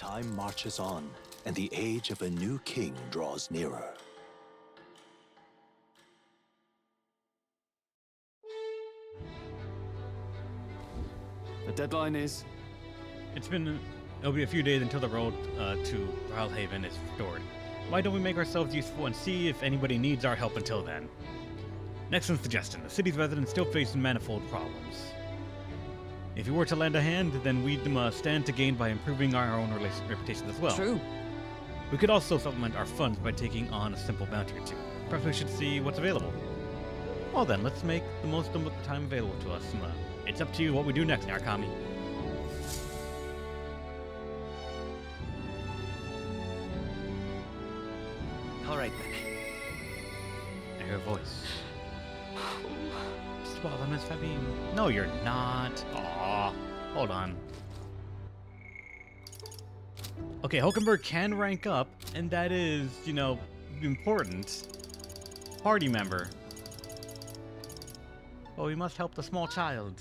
Time marches on, and the age of a new king draws nearer. The deadline is... It'll be a few days until the road to Ralhaven is restored. Why don't we make ourselves useful and see if anybody needs our help until then? Next one suggestion. The city's residents still face manifold problems. If you were to lend a hand, then we'd stand to gain by improving our own reputation as well. True. We could also supplement our funds by taking on a simple bounty or two. Perhaps we should see what's available. Well then, let's make the most of the time available to us. It's up to you what we do next, Narukami. All right, then. I hear a voice. Just bother Miss Fabine. No, you're not. Aw, hold on. Okay, Hulkenberg can rank up, and that is, important. Party member. Oh, we must help the small child.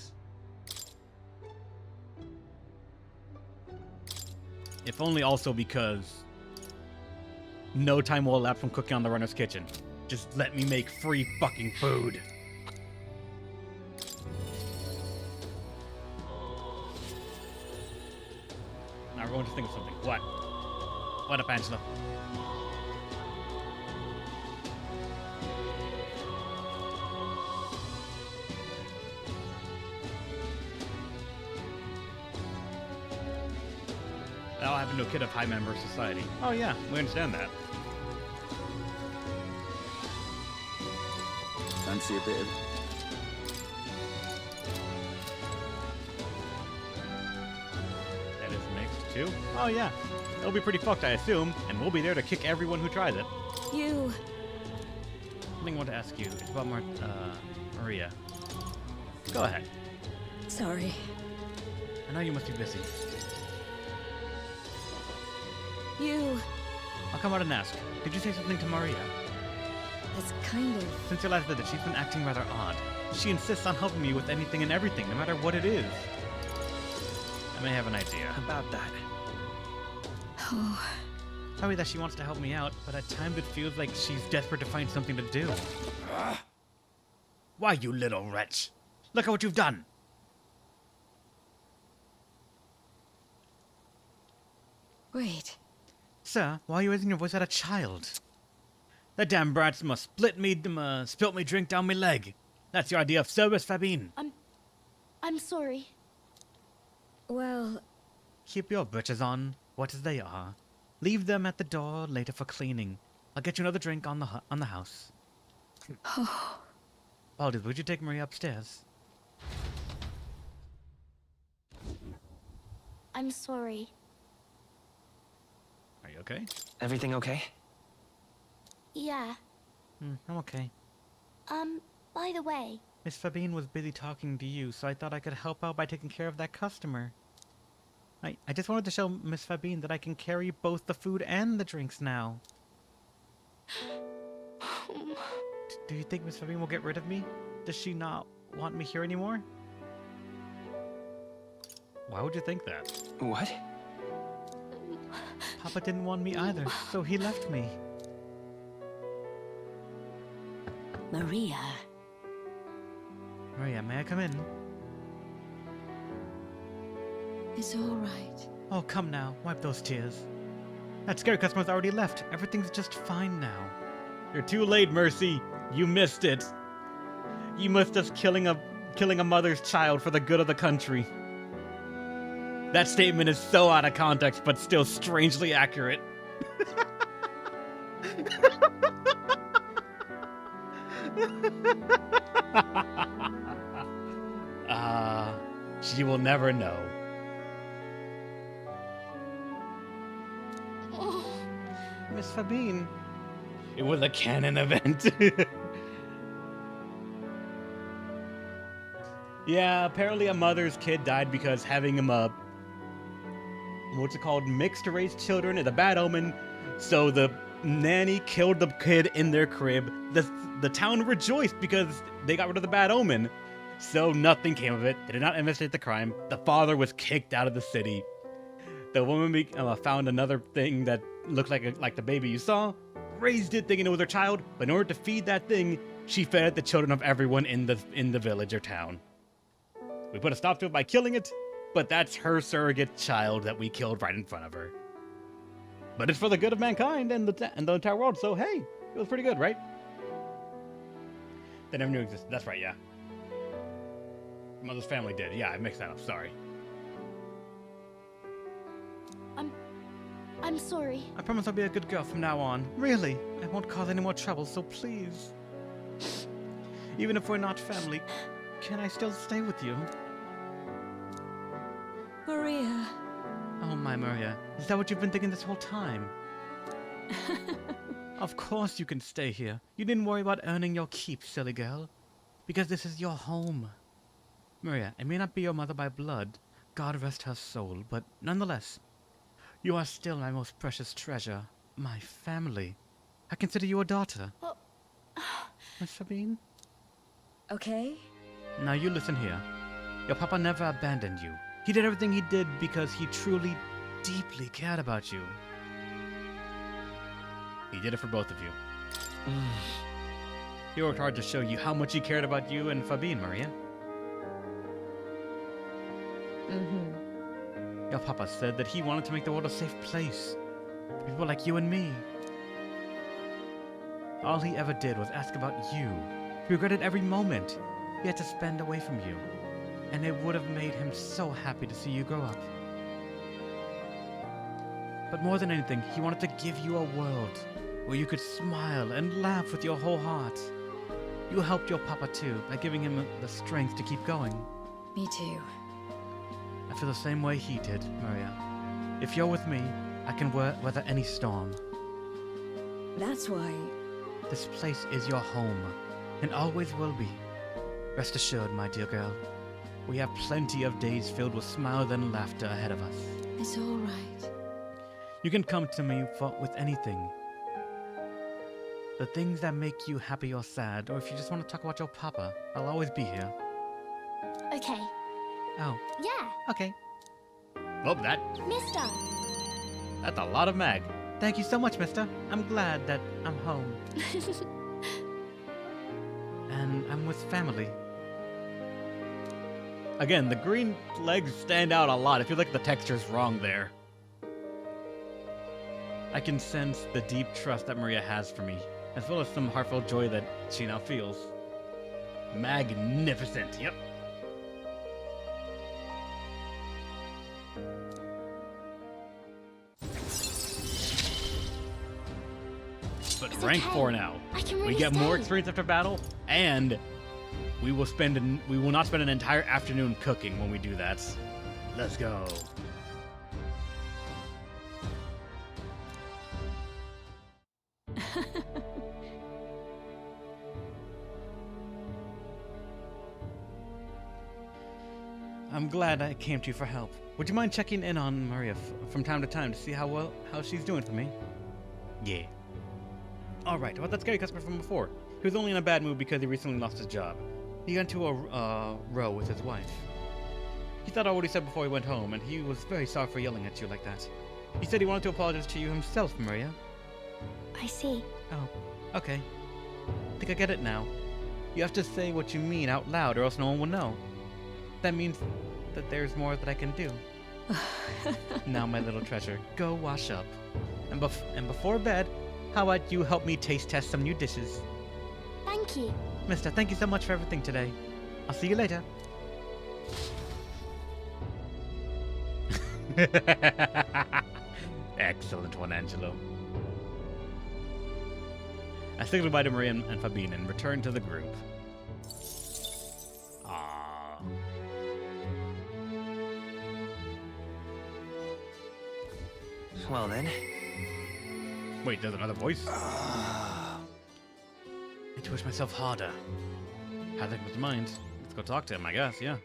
If only also because no time will elapse from cooking on the runner's kitchen. Just let me make free fucking food. Now we're going to think of something. What? What up, Angela? That'll happen to a kid of high member society. Oh yeah, we understand that. Fancy a bit of... That is mixed too? Oh yeah. It'll be pretty fucked, I assume, and we'll be there to kick everyone who tries it. You... Something I want to ask you. It's about Maria. Go ahead. Sorry. I know you must be busy. You... I'll come out and ask. Did you say something to Maria? That's kind of... Since your last visit, she's been acting rather odd. She insists on helping me with anything and everything, no matter what it is. I may have an idea. About that. Oh... Sorry that she wants to help me out, but at times it feels like she's desperate to find something to do. Why, you little wretch? Look at what you've done! Wait. Sir, why are you raising your voice at a child? That damn brats must spilt me drink down my leg. That's your idea of service, Fabine. I'm sorry. Well... Keep your britches on, what as they are. Leave them at the door later for cleaning. I'll get you another drink on the house. Oh... Baldy, would you take Maria upstairs? I'm sorry. Are you okay? Everything okay? Yeah. I'm okay. By the way... Miss Fabine was busy talking to you, so I thought I could help out by taking care of that customer. I just wanted to show Miss Fabine that I can carry both the food and the drinks now. Do you think Miss Fabine will get rid of me? Does she not want me here anymore? Why would you think that? What? Papa didn't want me either, so he left me. Maria... Maria, may I come in? It's all right. Oh, come now. Wipe those tears. That scary customer's already left. Everything's just fine now. You're too late, Mercy. You missed it. You missed us killing a mother's child for the good of the country. That statement is so out of context, but still strangely accurate. She will never know. Oh... Miss Fabine. It was a canon event. Yeah, apparently a mother's kid died because having him what's it called, mixed race children is a bad omen. So the nanny killed the kid in their crib. The town rejoiced because they got rid of the bad omen. So nothing came of it. They did not investigate the crime. The father was kicked out of the city. The woman found another thing that looked like the baby you saw, raised it thinking it was her child, but in order to feed that thing, she fed it the children of everyone in the village or town. We put a stop to it by killing it, but that's her surrogate child that we killed right in front of her. But it's for the good of mankind and the entire world, so hey, it was pretty good, right? They never knew existed. That's right, yeah. Mother's family did. Yeah, I mixed that up. Sorry. I'm sorry. I promise I'll be a good girl from now on. Really, I won't cause any more trouble, so please. Even if we're not family, can I still stay with you? Maria. Oh my Maria, is that what you've been thinking this whole time? Of course you can stay here. You didn't worry about earning your keep, silly girl. Because this is your home. Maria, I may not be your mother by blood, God rest her soul, but nonetheless, you are still my most precious treasure, my family. I consider you a daughter. Oh. Miss Sabine? Okay? Now you listen here. Your papa never abandoned you. He did everything he did because he truly, deeply cared about you. He did it for both of you. He worked hard to show you how much he cared about you and Fabine, Maria. Your papa said that he wanted to make the world a safe place for people like you and me. All he ever did was ask about you. He regretted every moment he had to spend away from you, and it would have made him so happy to see you grow up. But more than anything, he wanted to give you a world where you could smile and laugh with your whole heart. You helped your papa too by giving him the strength to keep going. Me too. I feel the same way he did, Maria. If you're with me, I can weather any storm. That's why. This place is your home, and always will be. Rest assured, my dear girl, we have plenty of days filled with smiles and laughter ahead of us. It's all right. You can come to me with anything. The things that make you happy or sad, or if you just want to talk about your papa, I'll always be here. Okay. Oh, Yeah, okay. Well, mister. that's a lot of mag. Thank you so much, mister. I'm glad that I'm home. And I'm with family. Again, the green legs stand out a lot. I feel like the texture's wrong there. I can sense the deep trust that Maria has for me, as well as some heartfelt joy that she now feels. Magnificent, yep. But It's rank okay. 4 now. I can We really get more stay. experience after battle, and we will not spend an entire afternoon cooking when we do that. Let's go. I'm glad I came to you for help. Would you mind checking in on Maria from time to time to see how she's doing for me? Yeah. Alright, about that scary customer from before. He was only in a bad mood because he recently lost his job. He got into a row with his wife. He thought out what he said before he went home, and he was very sorry for yelling at you like that. He said he wanted to apologize to you himself, Maria. I see. Oh, okay. I think I get it now. You have to say what you mean out loud, or else no one will know. That means that there's more that I can do. Now, my little treasure, go wash up. And before bed, how about you help me taste test some new dishes? Thank you. Mister, thank you so much for everything today. I'll see you later. Excellent one, Angelo. I say goodbye to Maria and Fabine and return to the group. Aww. Well then. Wait, there's another voice? Need to push myself harder. Havoc with mind. Let's go talk to him, I guess, yeah.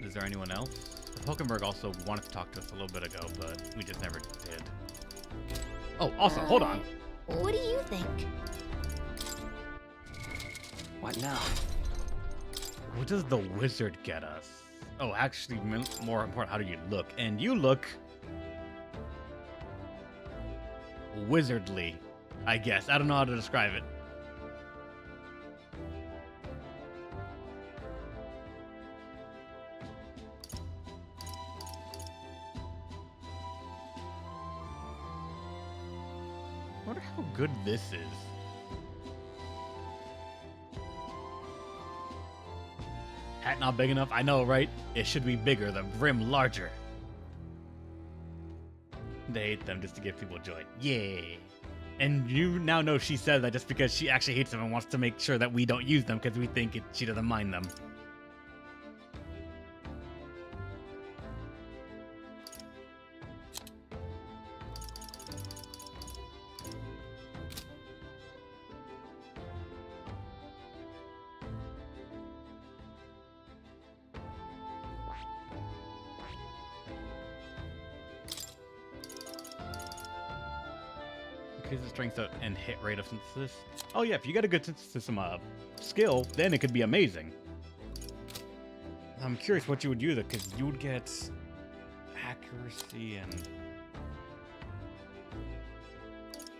Is there anyone else? Hulkenberg also wanted to talk to us a little bit ago, but we just never did. Oh, also, hold on. What do you think? What now? What does the wizard get us? Oh, actually, more important, how do you look? And you look wizardly, I guess. I don't know how to describe it. I wonder how good this is. Hat not big enough? I know, right? It should be bigger, the brim larger. They hate them just to give people joy. Yay. And you now know she said that just because she actually hates them and wants to make sure that we don't use them because we think she doesn't mind them. Increases the strength and hit rate of synthesis. Oh yeah, if you get a good synthesis skill, then it could be amazing. I'm curious what you would use it, because you would get accuracy and...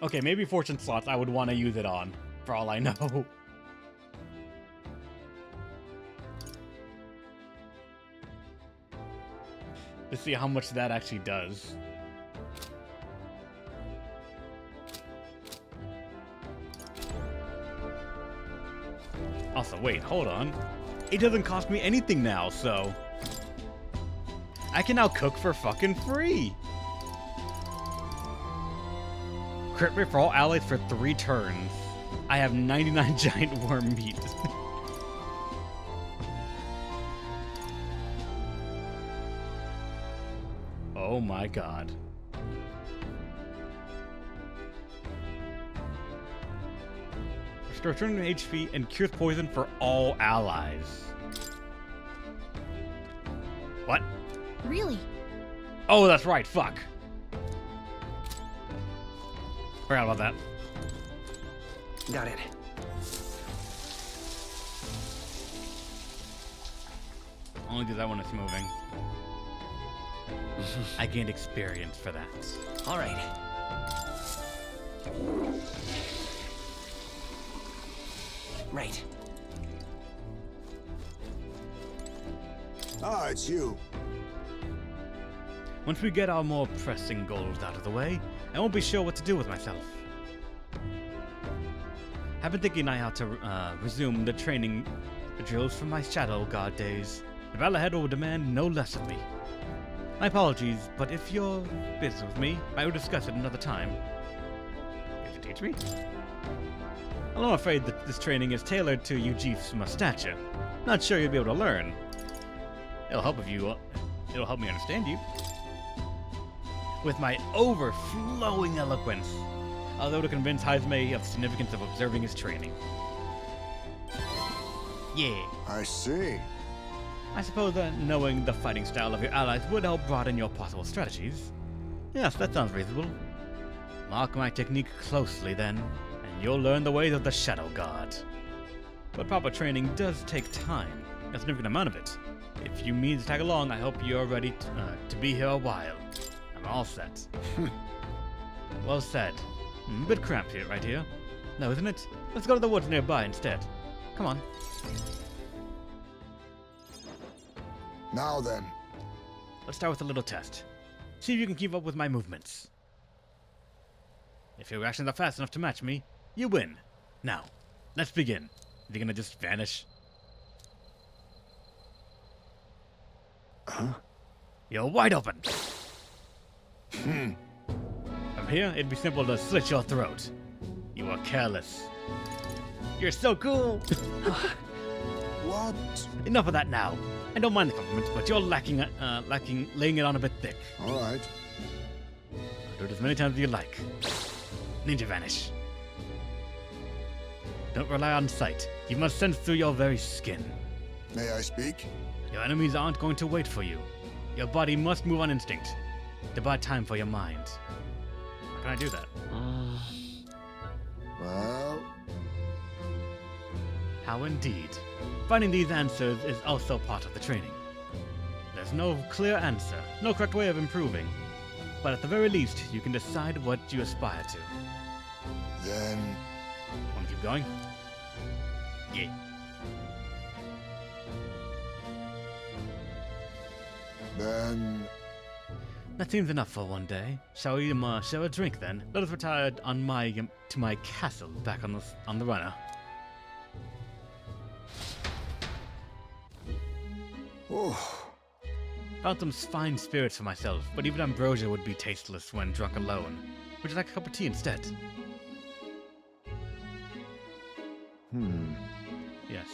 Okay, maybe fortune slots I would want to use it on, for all I know. To see how much that actually does. Also, wait, hold on. It doesn't cost me anything now, so... I can now cook for fucking free! Crit rate for all allies for 3 turns. I have 99 giant worm meat. Oh my god. Restore 200 HP and cures poison for all allies. What? Really? Oh, that's right, fuck. Forgot about that. Got it. Only do that when it's moving. I gained experience for that. All right. Right. Ah, it's you. Once we get our more pressing goals out of the way, I won't be sure what to do with myself. I've been thinking how to resume the training drills from my Shadow God days. The battle ahead will demand no less of me. My apologies, but if you're busy with me, I will discuss it another time. Could you teach me? I'm afraid that this training is tailored to Eugif's stature. Not sure you'll be able to learn. It'll help me understand you. With my overflowing eloquence, I'll be able to convince Haizme of the significance of observing his training. Yeah. I see. I suppose that knowing the fighting style of your allies would help broaden your possible strategies. Yes, that sounds reasonable. Mark my technique closely then, and you'll learn the ways of the Shadow God. But proper training does take time, a significant amount of it. If you mean to tag along, I hope you're ready to be here a while. I'm all set. Well said. A bit cramped here, right here. No, isn't it? Let's go to the woods nearby instead. Come on. Now then. Let's start with a little test. See if you can keep up with my movements. If your reactions are fast enough to match me, you win. Now, let's begin. Is he gonna just vanish? Huh? You're wide open. From here, it'd be simple to slit your throat. You are careless. You're so cool. What? Enough of that now. I don't mind the compliments, but you're lacking laying it on a bit thick. All right. Do it as many times as you like. Ninja vanish. Don't rely on sight. You must sense through your very skin. May I speak? Your enemies aren't going to wait for you. Your body must move on instinct to buy time for your mind. How can I do that? How indeed. Finding these answers is also part of the training. There's no clear answer, no correct way of improving, but at the very least, you can decide what you aspire to. Then, Want to keep going? Yeah. then, That seems enough for one day. Shall we share a drink then? Let us retire on to my castle back on the runner. oh, Found some fine spirits for myself, but even ambrosia would be tasteless when drunk alone. Would you like a cup of tea instead? Yes,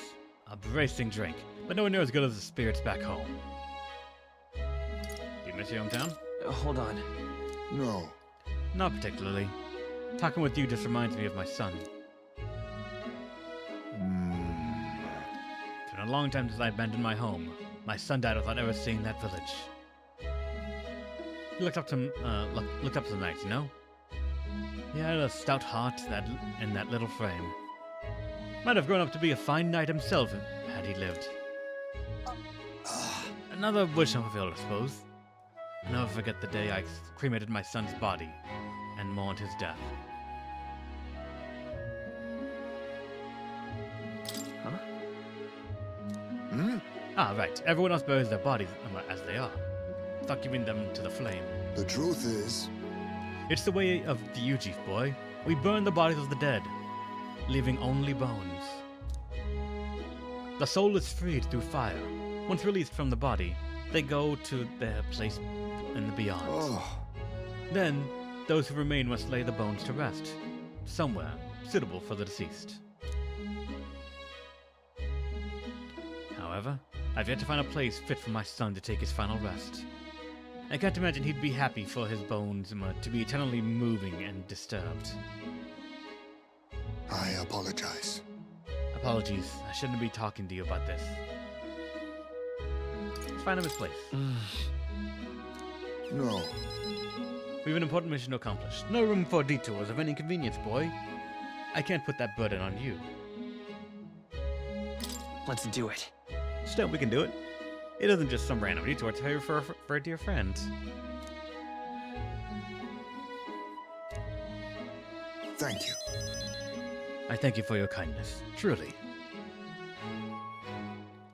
a bracing drink, but nowhere near as good as the spirits back home. Do you miss your hometown? Hold on. no. Not particularly. Talking with you just reminds me of my son. It's been a long time since I abandoned my home. My son died without ever seeing that village. He looked up to the night, you know? He had a stout heart in that little frame. Might have grown up to be a fine knight himself had he lived. Another wish unfulfilled, I suppose. I'll never forget the day I cremated my son's body and mourned his death. Huh? Ah, right. Everyone else buries their bodies as they are. Without giving them to the flame. The truth is, It's the way of the Ujief, boy. We burn the bodies of the dead, leaving only bones. The soul is freed through fire. Once released from the body, they go to their place in the beyond. oh, Then, those who remain must lay the bones to rest, somewhere suitable for the deceased. However, I've yet to find a place fit for my son to take his final rest. I can't imagine he'd be happy for his bones to be eternally moving and disturbed. I apologize. Apologies, I shouldn't be talking to you about this. Let's find him his place. No. We have an important mission to accomplish. No room for detours of any convenience, boy. I can't put that burden on you. Let's do it. Still, we can do it. It isn't just some random detour, it's here for a dear friend. Thank you. I thank you for your kindness, truly.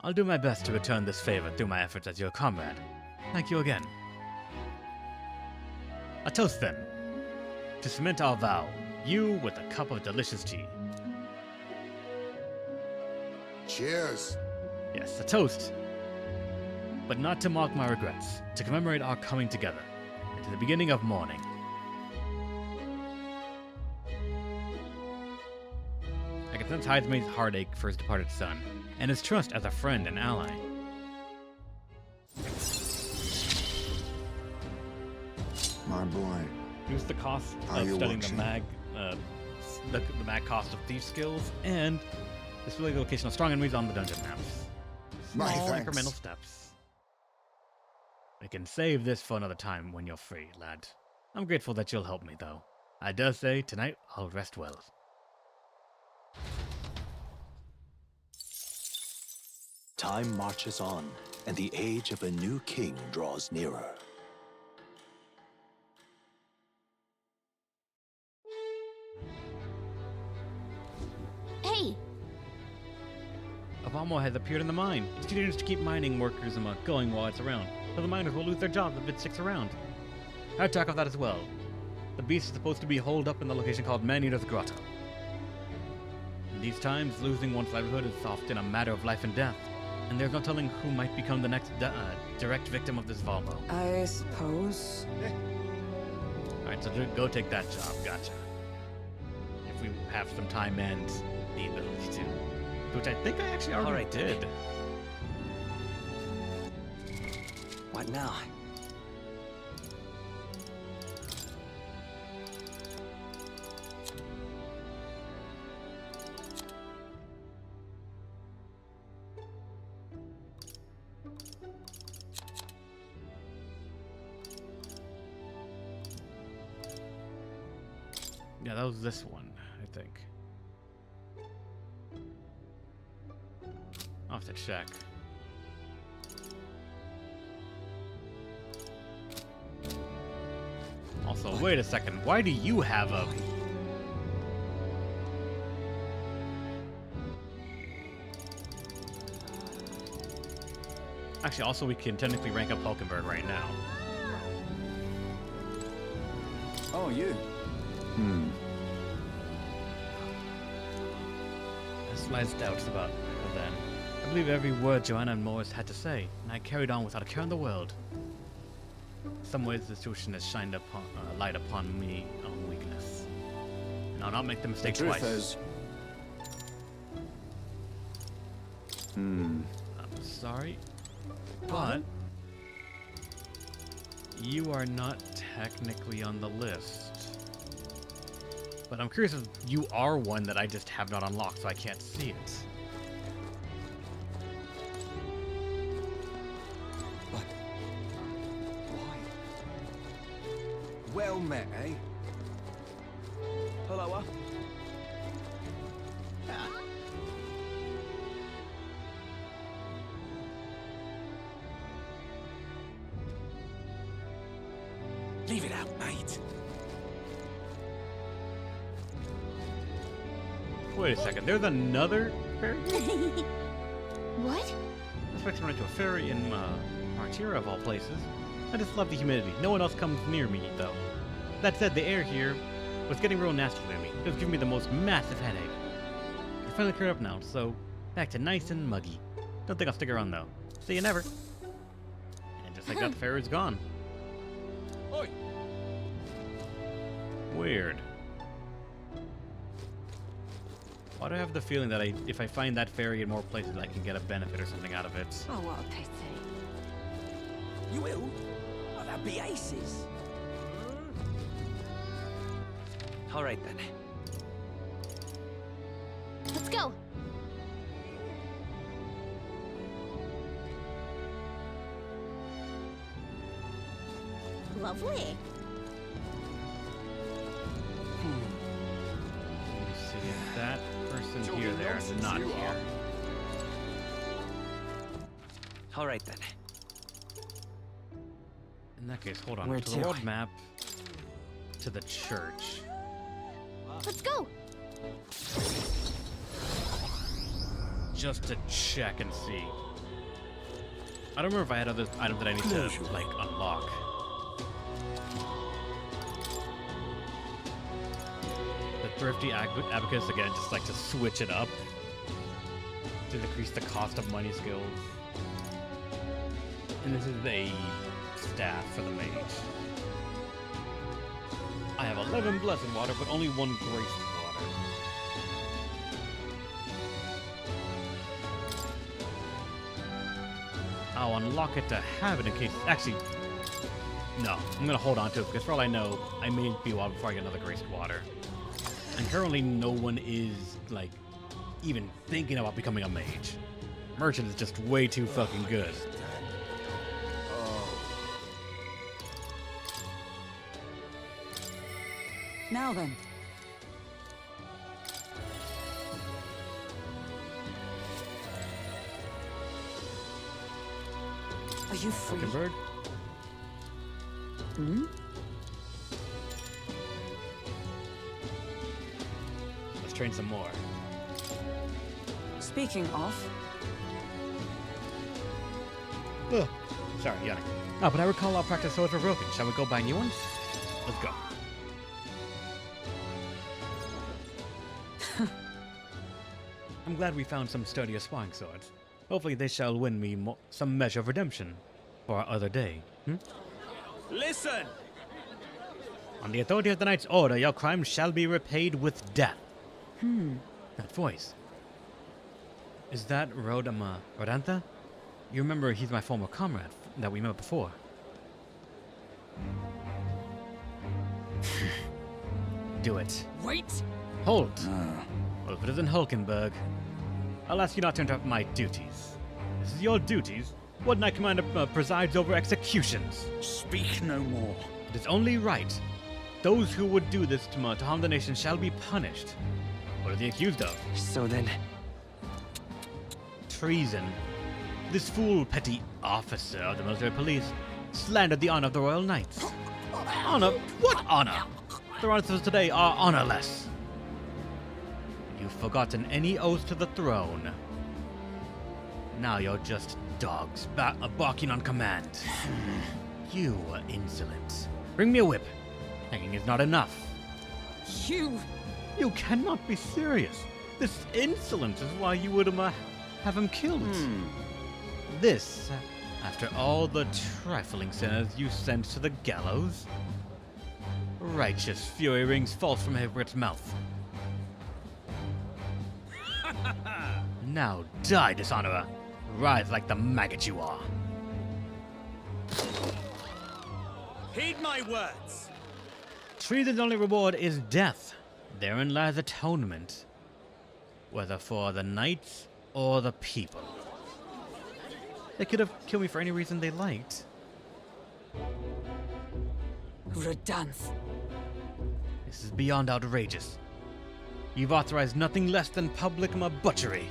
I'll do my best to return this favor through my efforts as your comrade. Thank you again. A toast then. To cement our vow, you with a cup of delicious tea. Cheers. Yes, a toast. But not to mark my regrets, to commemorate our coming together, and to the beginning of mourning. I can sense Hyde's heartache for his departed son, and his trust as a friend and ally. My boy. Reduce the cost How of you studying the watching? the mag cost of thief skills, and display the location of strong enemies on the dungeon maps. My Small thanks. incremental steps. We can save this for another time when you're free, lad. I'm grateful that you'll help me, though. I dare say tonight I'll rest well. Time marches on, and the age of a new king draws nearer. Hey, A Valmore has appeared in the mine. It's too dangerous to keep mining workers going while it's around, so the miners will lose their jobs if it sticks around. I had track of that as well. The beast is supposed to be holed up in the location called Man-Eater's Grotto. In these times, losing one's livelihood is often a matter of life and death, and there's no telling who might become the next direct victim of this Valmo. I suppose. Alright, so go take that job, gotcha. If we have some time and the ability to. Which I think I actually already Alright, then. did. What now? Yeah, that was this one, I think. have to check. Also, wait a second. Why do you have a... Actually, also we can technically rank up Hulkenberg right now. Oh, you. I had slight doubts about her then. I believe every word Joanna and Morris had to say, and I carried on without a care in the world. In some ways, the situation has shined upon, light upon me on weakness. And I'll not make the mistake The truth twice. is... I'm sorry, but you are not technically on the list. But I'm curious if you are one that I just have not unlocked, so I can't see it. But why? Well met, eh? Hello, Leave it out, mate. Wait a second, there's another ferry? What? I expect to run into a ferry in Martira of all places. I just love the humidity. No one else comes near me, though. That said, the air here was getting real nasty lately. It was giving me the most massive headache. It's finally cleared up now, so back to nice and muggy. Don't think I'll stick around, though. See you never. And just like that, the ferry's gone. Oi! Weird. Why do I have the feeling that if I find that ferry in more places, I can get a benefit or something out of it? Oh, what a pity. You will? Oh, that'd be aces. All right then. Let's go. Lovely. Let me see if that person Talking here, they're nonsense, not you here. are. All right then. In that case, hold on. Where to the to? world map, to the church. Let's go. Just to check and see. I don't remember if I had other items that I need to, like, unlock. The thrifty abacus, again, just like to switch it up. To decrease the cost of money skills. And this is a staff for the mage. I have 11 blessed water, but only 1 graced water. I'll unlock it to have it in case... Actually, no. I'm going to hold on to it, because for all I know, I may be a while before I get another graced water. And currently, no one is, like, even thinking about becoming a mage. Merchant is just way too fucking good. Now then. Are you free? Fucking bird. Hmm? Let's train some more. Speaking of, Ugh. Sorry, yawning. Oh, but I recall our practice swords were broken. Shall we go buy new ones? Let's go. I'm glad we found some sturdier sparring swords. Hopefully they shall win me some measure of redemption for our other day. Listen! On the authority of the Knight's Order, your crimes shall be repaid with death. That voice. Is that Rodantha? You remember he's my former comrade that we met before. Do it. wait! Hold! Well, if it isn't Hulkenberg, I'll ask you not to interrupt my duties. This is your duties. What Knight Commander presides over executions? Speak no more. It is only right. Those who would do this to harm the nation shall be punished. What are they accused of? So then, treason. This fool petty officer of the military police slandered the honor of the Royal Knights. Honor? What honor? The honors of today are honorless. You've forgotten any oath to the throne. Now you're just dogs barking on command. You are insolent. Bring me a whip. Hanging is not enough. You... You cannot be serious. This insolence is why you would have him killed. This, after all the trifling sinners you sent to the gallows? Righteous fury rings false from a hypocrite's mouth. Now die, dishonorer. Rise like the maggot you are. Heed my words. Treason's only reward is death. Therein lies atonement. Whether for the knights or the people. They could have killed me for any reason they liked. Redanth. This is beyond outrageous. You've authorized nothing less than public butchery.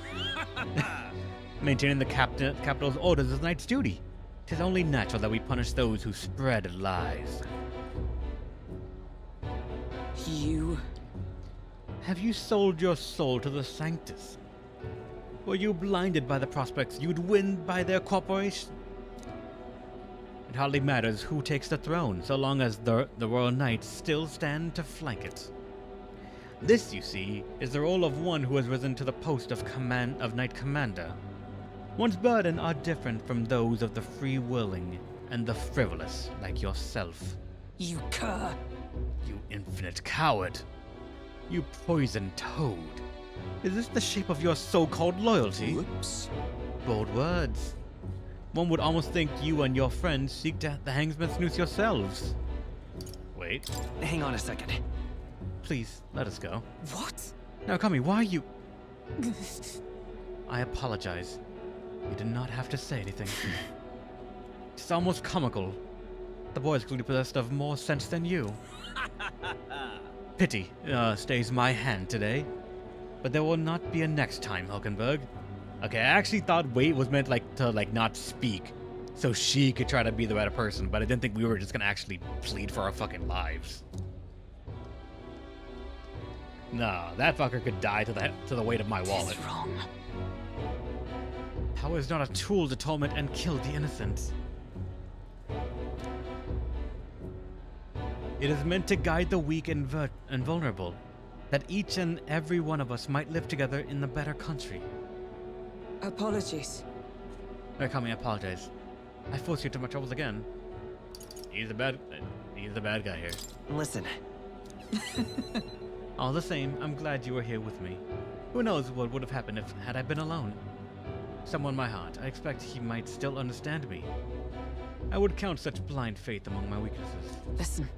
Maintaining the capital's orders is a knight's duty. 'Tis only natural that we punish those who spread lies. You... Have you sold your soul to the Sanctus? Were you blinded by the prospects you'd win by their cooperation? It hardly matters who takes the throne, so long as the Royal Knights still stand to flank it. This, you see, is the role of one who has risen to the post of Knight Commander. One's burden are different from those of the free-willing and the frivolous like yourself. You cur. You infinite coward. You poisoned toad. Is this the shape of your so-called loyalty? Whoops. Bold words. One would almost think you and your friends seek the hangsman's noose yourselves. Wait. Hang on a second. Please, let us go. What? Now, Kami, why are you... I apologize. You did not have to say anything. It's almost comical. The boy is clearly possessed of more sense than you. Pity stays my hand today. But there will not be a next time, Hulkenberg. Okay, I actually thought wait was meant to not speak, so she could try to be the better person, but I didn't think we were just gonna actually plead for our fucking lives. No, that fucker could die to the weight of my wallet. It's wrong. Power is not a tool to torment and kill the innocent. It is meant to guide the weak and vulnerable, that each and every one of us might live together in the better country. Apologies. Kami, I apologize. I forced you into my troubles again. He's the bad guy here. Listen, All the same, I'm glad you were here with me. Who knows what would have happened had I been alone? Someone in my heart, I expect he might still understand me. I would count such blind faith among my weaknesses. Listen.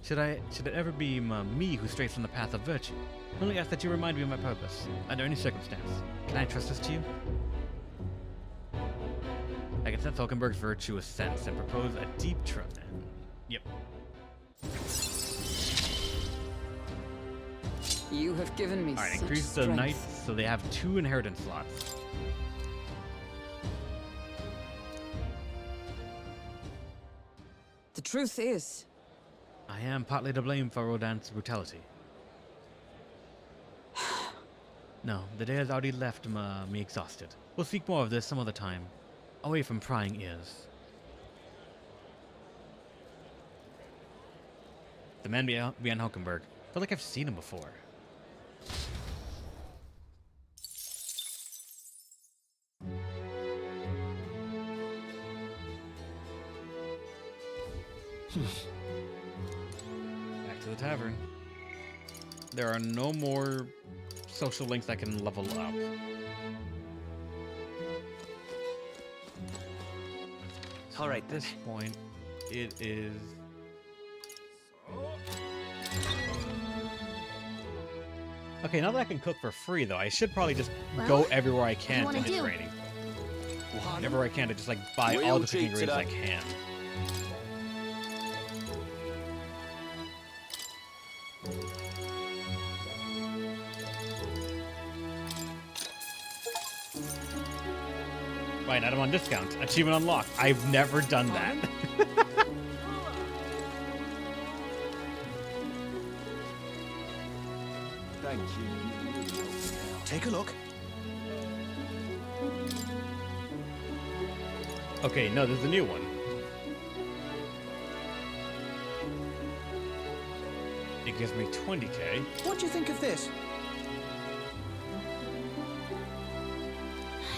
Should it ever be me who strays from the path of virtue? I only ask that you remind me of my purpose, under any circumstance. Can I entrust this to you? I can sense Hulkenberg's virtuous sense and propose a deep trust. Yep. You have given me Alright, such increase the strength. knights so they have 2 inheritance slots. The truth is, I am partly to blame for Rodan's brutality. No, the day has already left me exhausted. We'll speak more of this some other time, away from prying ears. The man behind Hulkenberg. I feel like I've seen him before. Back to the tavern. There are no more social links that can level up. all right At then. this point, it is... Okay, now that I can cook for free, though, I should probably just go Well, everywhere I what do can you to wanna hit do? training. Everywhere I can to just buy all the cooking ingredients I can. Right, item on discount. Achievement unlocked. I've never done that. Thank you. Take a look. Okay, no, there's a new one. It gives me 20k. What do you think of this?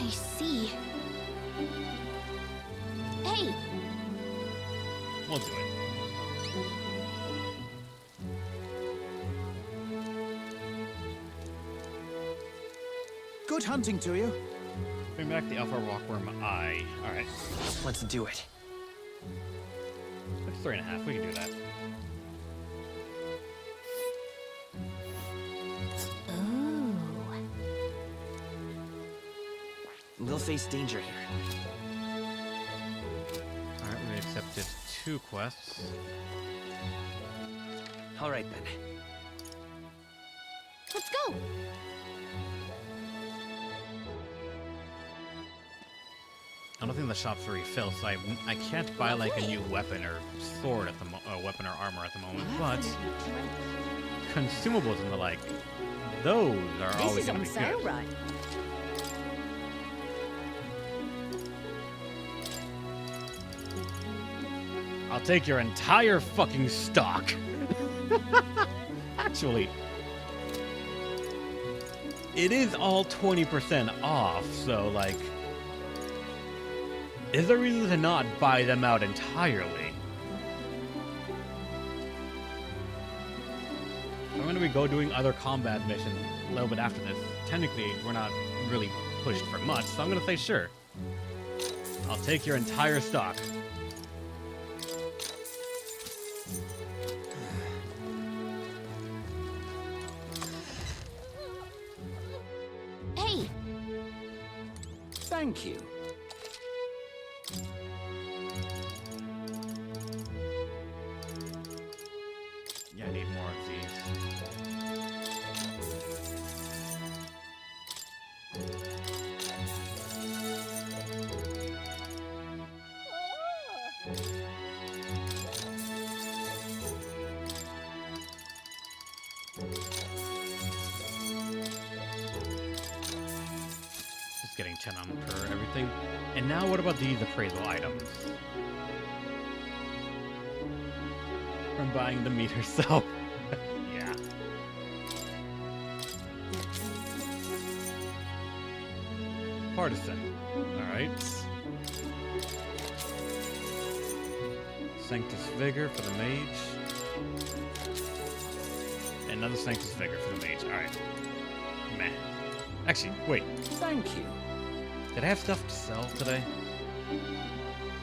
I see. Hey, We'll do it. Good hunting to you. Bring back the Alpha Rockworm Eye. Alright. Let's do it. That's 3.5. We can do that. ooh, We'll face danger here. Alright, we accepted 2 quests. All right then. let's go. I don't think the shop's very filled, so I can't buy like a new weapon or sword at the weapon or armor at the moment. But consumables and the like, those are always This is gonna on be sale, good. right? I'll take your entire fucking stock. Actually, it is all 20% off, so like, is there a reason to not buy them out entirely? I'm gonna be doing other combat missions a little bit after this. Technically, we're not really pushed for much, so I'm gonna say sure. I'll take your entire stock. Hey, Thank you. Yeah, I need more of these. Just getting 10 on per everything. And now what about these appraisal items? From buying the meat herself. Yeah. Partisan. Alright. Sanctus Vigor for the mage. Another Sanctus Vigor for the mage. Alright. Meh. Actually, wait. Thank you. Did I have stuff to sell today?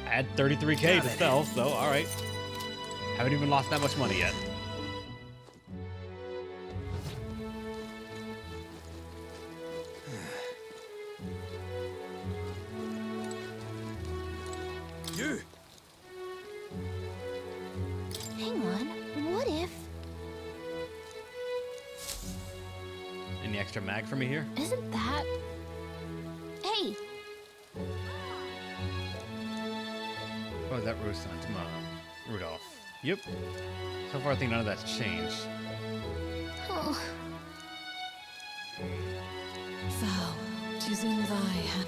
I had 33k to sell, so alright. Haven't even lost that much money yet. You. hang on. What if... Any extra mag for me here? Isn't that... Hey, Oh, is that Rudolph. Yep. So far, I think none of that's changed. oh, Thou, 'tis in thy hand.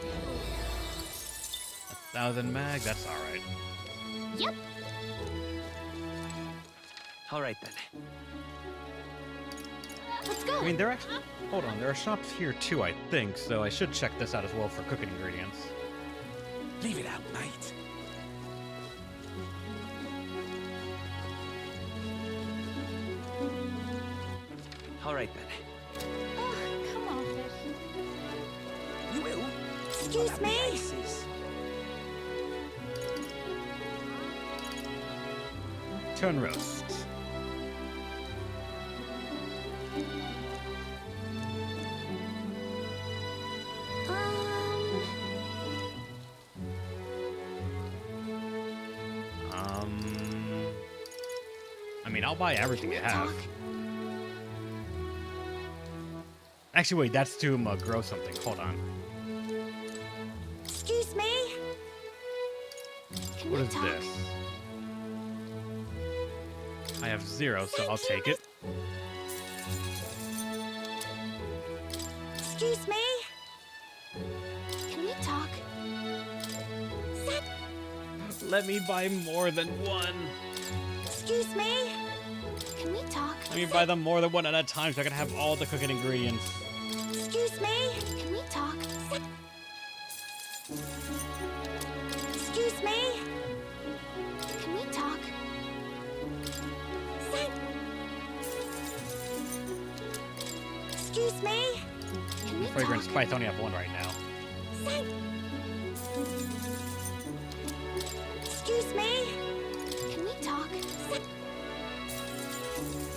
1,000 mag, that's alright. yep. All right then. Let's go. I mean, there actually... Hold on, there are shops here too, I think, so I should check this out as well for cooking ingredients. Leave it out, mate. All right then. Oh, come on, fish. You will. Excuse That'd be me? aces. Turn roast. I mean, I'll buy everything you have. Talk. Actually, wait, that's to grow something. Hold on. Excuse me? Can What we is talk? this? I have 0, so I'll take it. Excuse me? Can we talk? Let me buy more than one. Excuse me? Can we talk? Let me buy them more than one at a time so I can have all the cooking ingredients. Excuse me? Can we talk? Excuse me? Can we talk? Excuse me? Can we Fragrance talk? Spice only have one right now. Excuse me? Can we talk?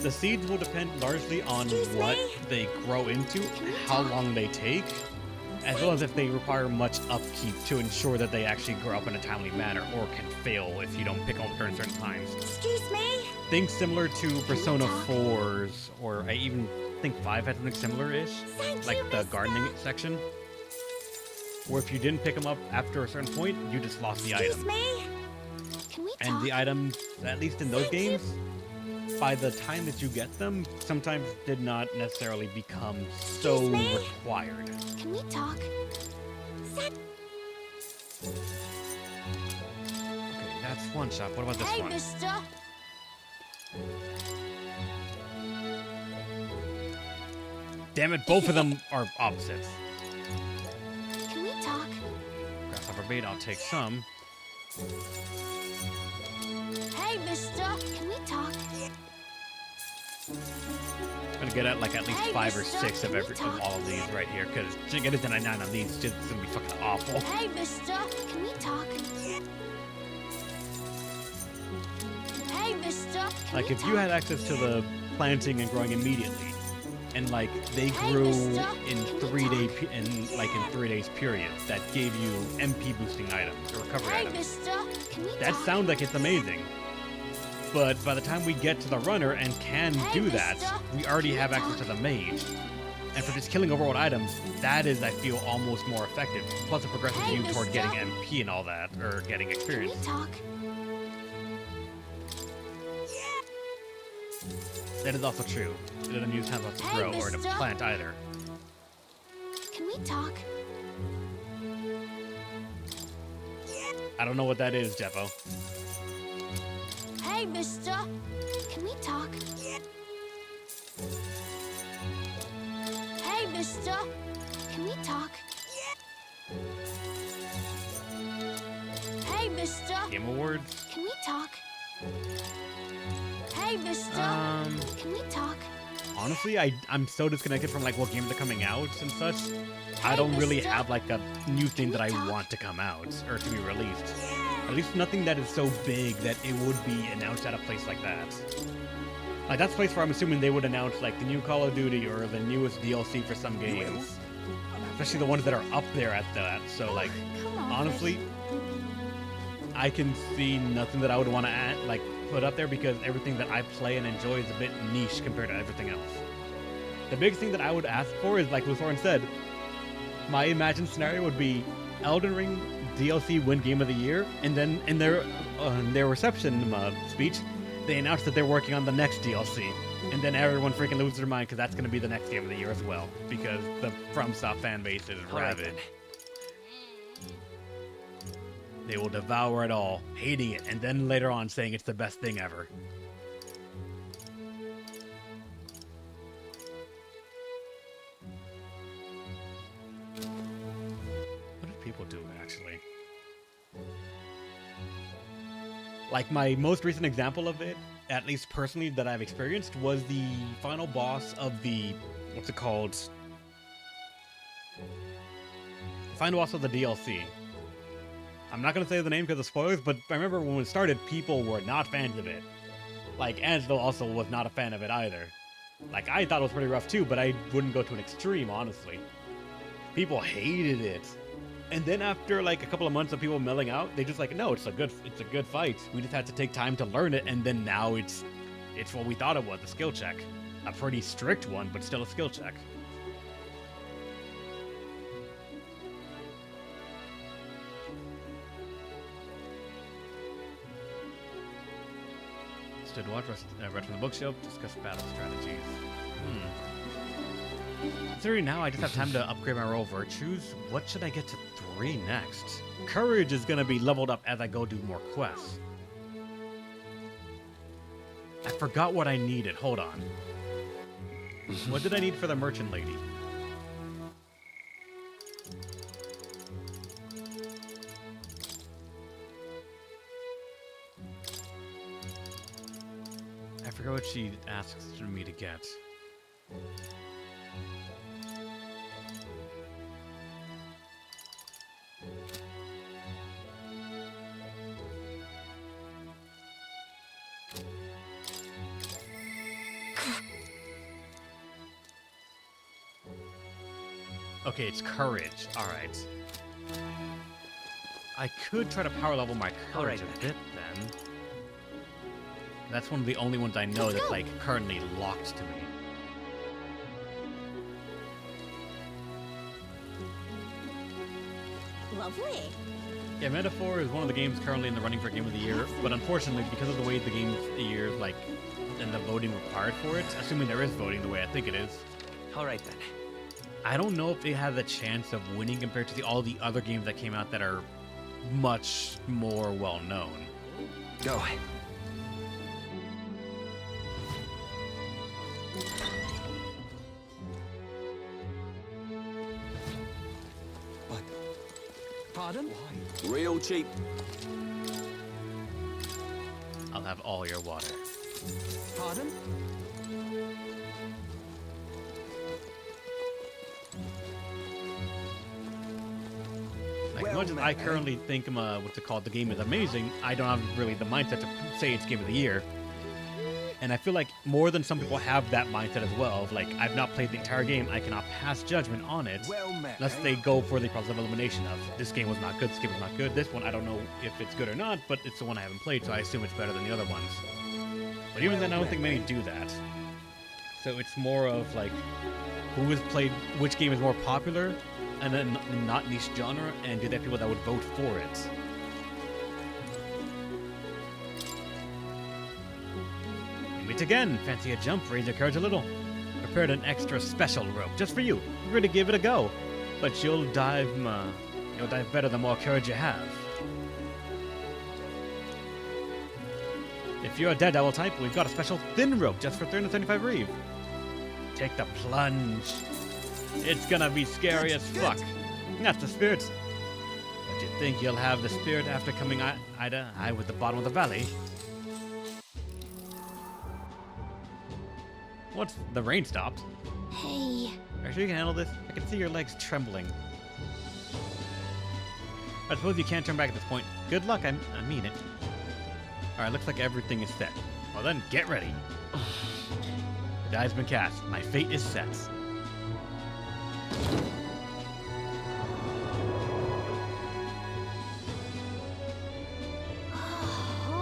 The seeds will depend largely on Excuse what me? they grow into, how long they take, as well as if they require much upkeep to ensure that they actually grow up in a timely manner, or can fail if you don't pick them up during certain times. Excuse me? Things similar to Persona talk? 4's, or I even think 5 had something similar-ish, like the gardening section, where if you didn't pick them up after a certain point, you just lost the Excuse item. me? Can we talk? And the items, at least in those games, by the time that you get them, sometimes did not necessarily become so Excuse me? required. Can we talk? Okay, that's one shot. What about this Hey, one? mister. Damn it, both of them are opposites. Can we talk? Grasshopper bait, I'll take some. Hey, mister. Can we talk? I'm gonna get at like at least Hey, 5 or mister, 6 of can we every of talk? all of these right here, because to get it to 99 on these, it's gonna be fucking awful. Hey, mister. Can we talk? Hey, mister. Can Like we if you had talk? access to the planting and growing immediately, and like they Hey, grew mister, in can we 3 days periods that gave you MP boosting items or recovery Hey, items. mister. Can we That talk? sounds like it's amazing. But by the time we get to the runner and can Hey, do that, mister, we already can we have access talk? to the mage. And for just killing overworld items, that is, I feel, almost more effective. Plus it progresses Hey, you toward mister. getting MP and all that, or getting Can we experience. talk? That is also true. It doesn't use time left to Hey, grow or to mister. plant either. Can we talk? I don't know what that is, Jeffo. Hey, mister. Can we talk? Hey, mister. Can we talk? Hey, mister. Game Awards? Can we talk? Hey, mister. Can we talk? Honestly, I'm so disconnected from like what games are coming out and such. I Hey, don't really mister. have like a new thing we that I talk? want to come out or to be released. At least nothing that is so big that it would be announced at a place like that. Like that's a place where I'm assuming they would announce like the new Call of Duty or the newest DLC for some games. Especially the ones that are up there at that. So like Come on. honestly, I can see nothing that I would want to add, like put up there because everything that I play and enjoy is a bit niche compared to everything else. The biggest thing that I would ask for is, like Luthorn said, my imagined scenario would be Elden Ring DLC win Game of the Year, and then in their reception speech, they announced that they're working on the next DLC, and then everyone freaking loses their mind because that's going to be the next Game of the Year as well, because the FromSoft fan base is All right, rabid. then. They will devour it all, hating it, and then later on saying it's the best thing ever. What did people do, actually? Like, my most recent example of it, at least personally that I've experienced, was the final boss of the... what's it called? Final boss of the DLC. I'm not going to say the name because of spoilers, but I remember when it started, people were not fans of it. Like, Angelo also was not a fan of it either. Like, I thought it was pretty rough too, but I wouldn't go to an extreme, honestly. People hated it. And then after, like, a couple of months of people milling out, they just like, no, it's a good fight. We just had to take time to learn it, and then now it's what we thought it was, a skill check. A pretty strict one, but still a skill check. Stood watch, read from the bookshelf, discuss battle strategies. Considering now I just have time to upgrade my royal virtues, what should I get to 3 next? Courage is gonna be leveled up as I go do more quests. I forgot what I needed. Hold on. What did I need for the merchant lady? I forgot what she asks me to get. Okay, it's courage. Alright. I could try to power level my courage a bit then. That's one of the only ones I know that's like currently locked to me. Lovely. Yeah, Metaphor is one of the games currently in the running for Game of the Year, but unfortunately, because of the way the Game of the Year, like, and the voting required for it, assuming there is voting the way I think it is, Alright then. I don't know if it has a chance of winning compared to all the other games that came out that are much more well known. Go. But... Pardon? Why? Real cheap. I'll have all your water. Pardon? Like, as much as I currently think what's it called, the game is amazing, I don't have really the mindset to say it's Game of the Year. And I feel like more than some people have that mindset as well. Of like, I've not played the entire game, I cannot pass judgment on it unless they go for the process of elimination of this game was not good, this game was not good. This one, I don't know if it's good or not, but it's the one I haven't played, so I assume it's better than the other ones. But even then, I don't think many do that. So it's more of like, who has played, which game is more popular, and then not niche genre, and do they have people that would vote for it? Meet again. Fancy a jump? Raise your courage a little. Prepared an extra special rope just for you. We're going to give it a go, but you'll dive better the more courage you have. If you're a Daredevil type, we've got a special thin rope just for 375 reeve. Take the plunge. It's gonna be scary as fuck. That's the spirit. But you think you'll have the spirit after coming eye with the bottom of the valley? What's the rain stopped? Hey. Are you sure you can handle this? I can see your legs trembling. I suppose you can't turn back at this point. Good luck, I mean it. Alright, looks like everything is set. Well then, get ready. The die's been cast. My fate is set.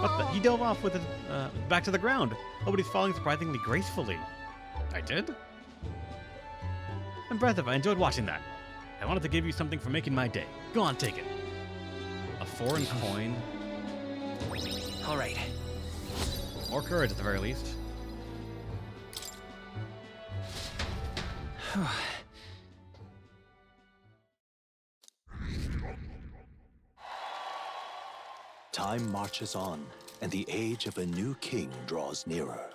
What the? He dove off with it back to the ground. Oh, but he's falling surprisingly gracefully. I did? Impressive. I enjoyed watching that. I wanted to give you something for making my day. Go on, take it. A foreign coin. Alright. More courage at the very least. Time marches on, and the age of a new king draws nearer.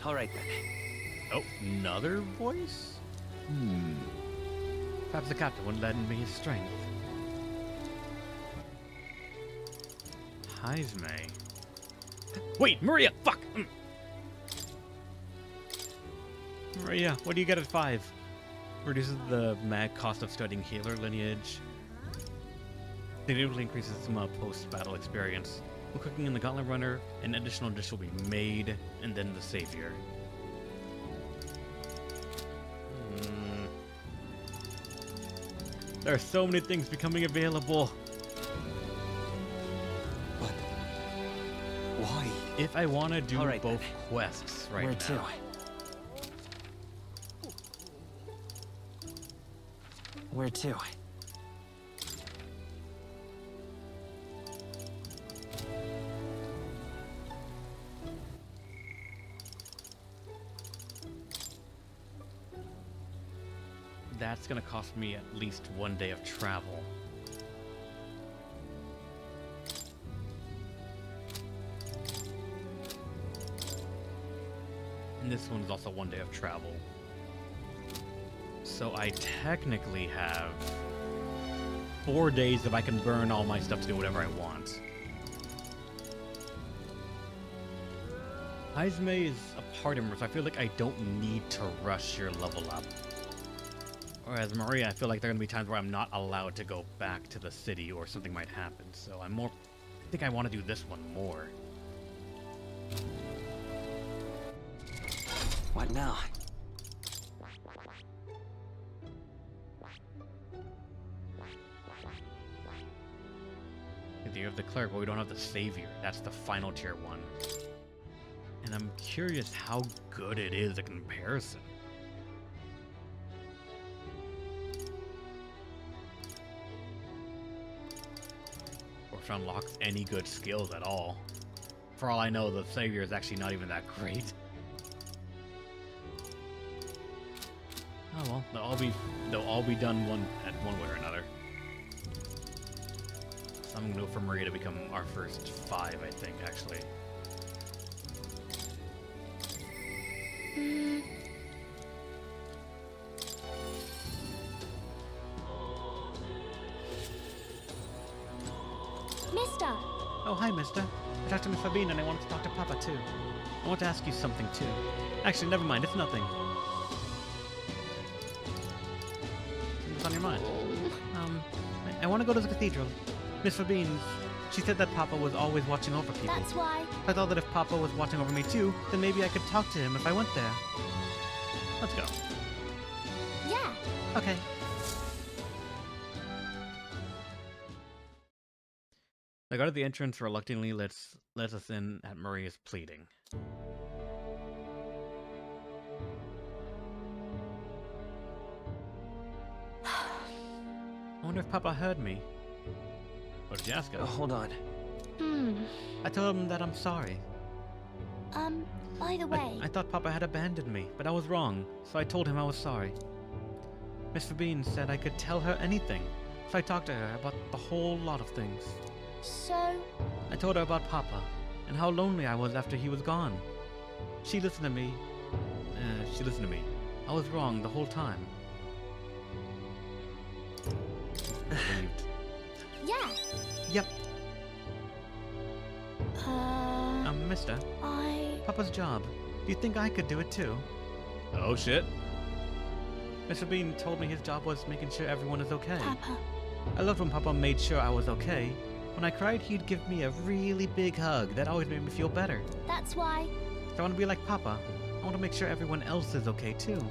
Alright then. Oh, another voice? Perhaps the captain wouldn't lend me his strength. Heisme. Wait, Maria! Fuck! Maria, what do you get at 5? Reduces the mag cost of studying healer lineage. Significantly increases some post-battle experience. When cooking in the Gauntlet Runner, an additional dish will be made, and then the Savior. There are so many things becoming available. But... why? If I want to do Alright, both then. quests right Where now. to? Where to? that's gonna cost me at least 1 day of travel. And this one is also 1 day of travel. So I technically have 4 days if I can burn all my stuff to do whatever I want. Haizme is a part of me, so I feel like I don't need to rush your level up. Whereas Maria, I feel like there are going to be times where I'm not allowed to go back to the city or something might happen. So I think I want to do this one more. What now? You have the cleric, but we don't have the savior. That's the final tier one. And I'm curious how good it is in comparison. Or if it unlocks any good skills at all. For all I know, the savior is actually not even that great. Oh well, they'll all be done one way or another. So I'm gonna go for Maria to become our first 5, I think, actually. Mister! Oh, hi, mister. I talked to Miss Sabine and I wanted to talk to Papa, too. I want to ask you something, too. Actually, never mind. It's nothing. What's on your mind? I want to go to the cathedral. Miss Sabine, she said that Papa was always watching over people. That's why. I thought that if Papa was watching over me, too, then maybe I could talk to him if I went there. Let's go. Yeah. Okay. The guard at the entrance reluctantly lets us in at Maria's pleading. I wonder if Papa heard me. What did you ask her? Oh, hold on. I told him that I'm sorry. By the way. I thought Papa had abandoned me, but I was wrong, so I told him I was sorry. Miss Fabine said I could tell her anything, so I talked to her about the whole lot of things. So? I told her about Papa, and how lonely I was after he was gone. She listened to me. I was wrong the whole time. Relieved. Yeah. Yep. Mister. Papa's job. Do you think I could do it too? Oh shit. Mr. Bean told me his job was making sure everyone is okay. Papa. I loved when Papa made sure I was okay. When I cried, he'd give me a really big hug. That always made me feel better. That's why. If I want to be like Papa, I want to make sure everyone else is okay too.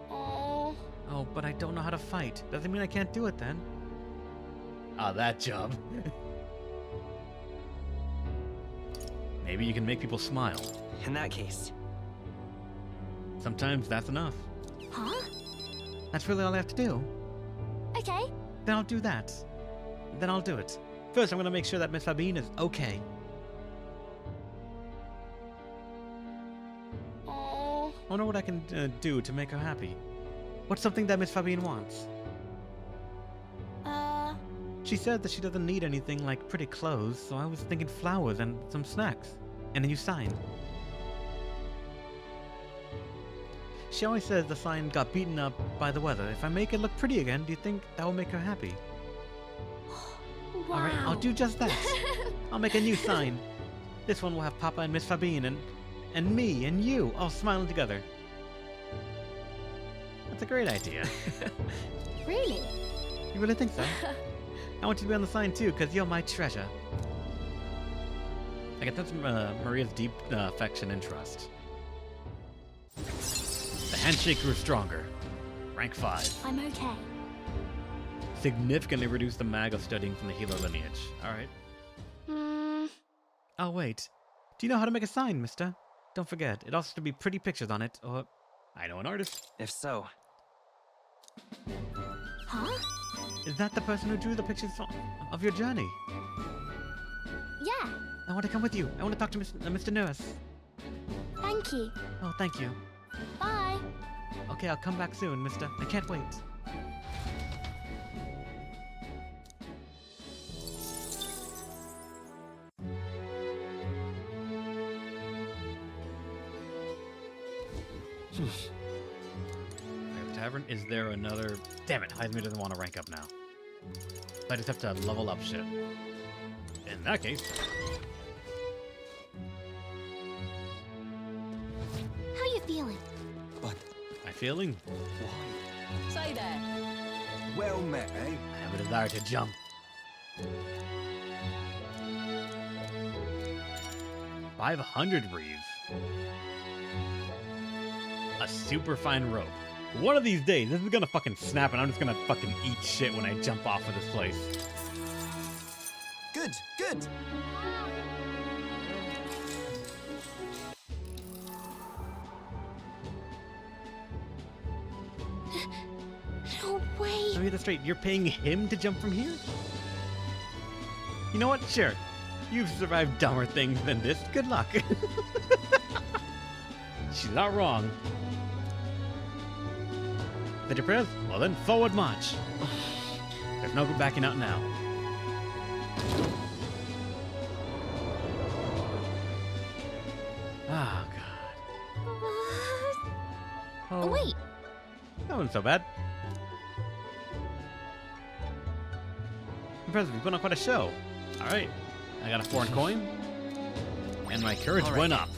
Oh, but I don't know how to fight. Doesn't mean I can't do it then. Ah, that job. Maybe you can make people smile. In that case. Sometimes that's enough. Huh? That's really all I have to do. Okay. Then I'll do that. Then I'll do it. First, I'm going to make sure that Miss Fabine is okay. I wonder what I can do to make her happy. What's something that Miss Fabine wants? She said that she doesn't need anything like pretty clothes, so I was thinking flowers and some snacks. And a new sign. She always says the sign got beaten up by the weather. If I make it look pretty again, do you think that will make her happy? Wow. Alright, I'll do just that. I'll make a new sign. This one will have Papa and Miss Fabine and me and you all smiling together. That's a great idea. Really? You really think so? I want you to be on the sign too, because you're my treasure. I get that's Maria's deep affection and trust. The handshake grew stronger. Rank 5. I'm okay. Significantly reduced the mag of studying from the healer lineage. Alright. Oh, wait. Do you know how to make a sign, mister? Don't forget, it also has to be pretty pictures on it, or... I know an artist. If so. Huh? Is that the person who drew the pictures of your journey? Yeah. I want to come with you. I want to talk to Mr. Nurse. Thank you. Oh, thank you. Bye. Okay, I'll come back soon, mister. I can't wait. The tavern. Is there another? Damn it, Heisman doesn't want to rank up now. I just have to level up shit. In that case, How you feeling? But my feeling? why? Say that. Well met, eh? I have a desire to jump. 500 Reeve. A super fine rope. One of these days, this is gonna fucking snap and I'm just gonna fucking eat shit when I jump off of this place. Good, good. No way. Let me get this straight. You're paying him to jump from here? You know what? Sure. You've survived dumber things than this. Good luck. She's not wrong. Did you press? Well then, forward march. There's no backing out now. Oh, God. Oh, wait. That wasn't so bad. Impressive, you put on quite a show. Alright. I got a foreign coin. And my courage All right. went up.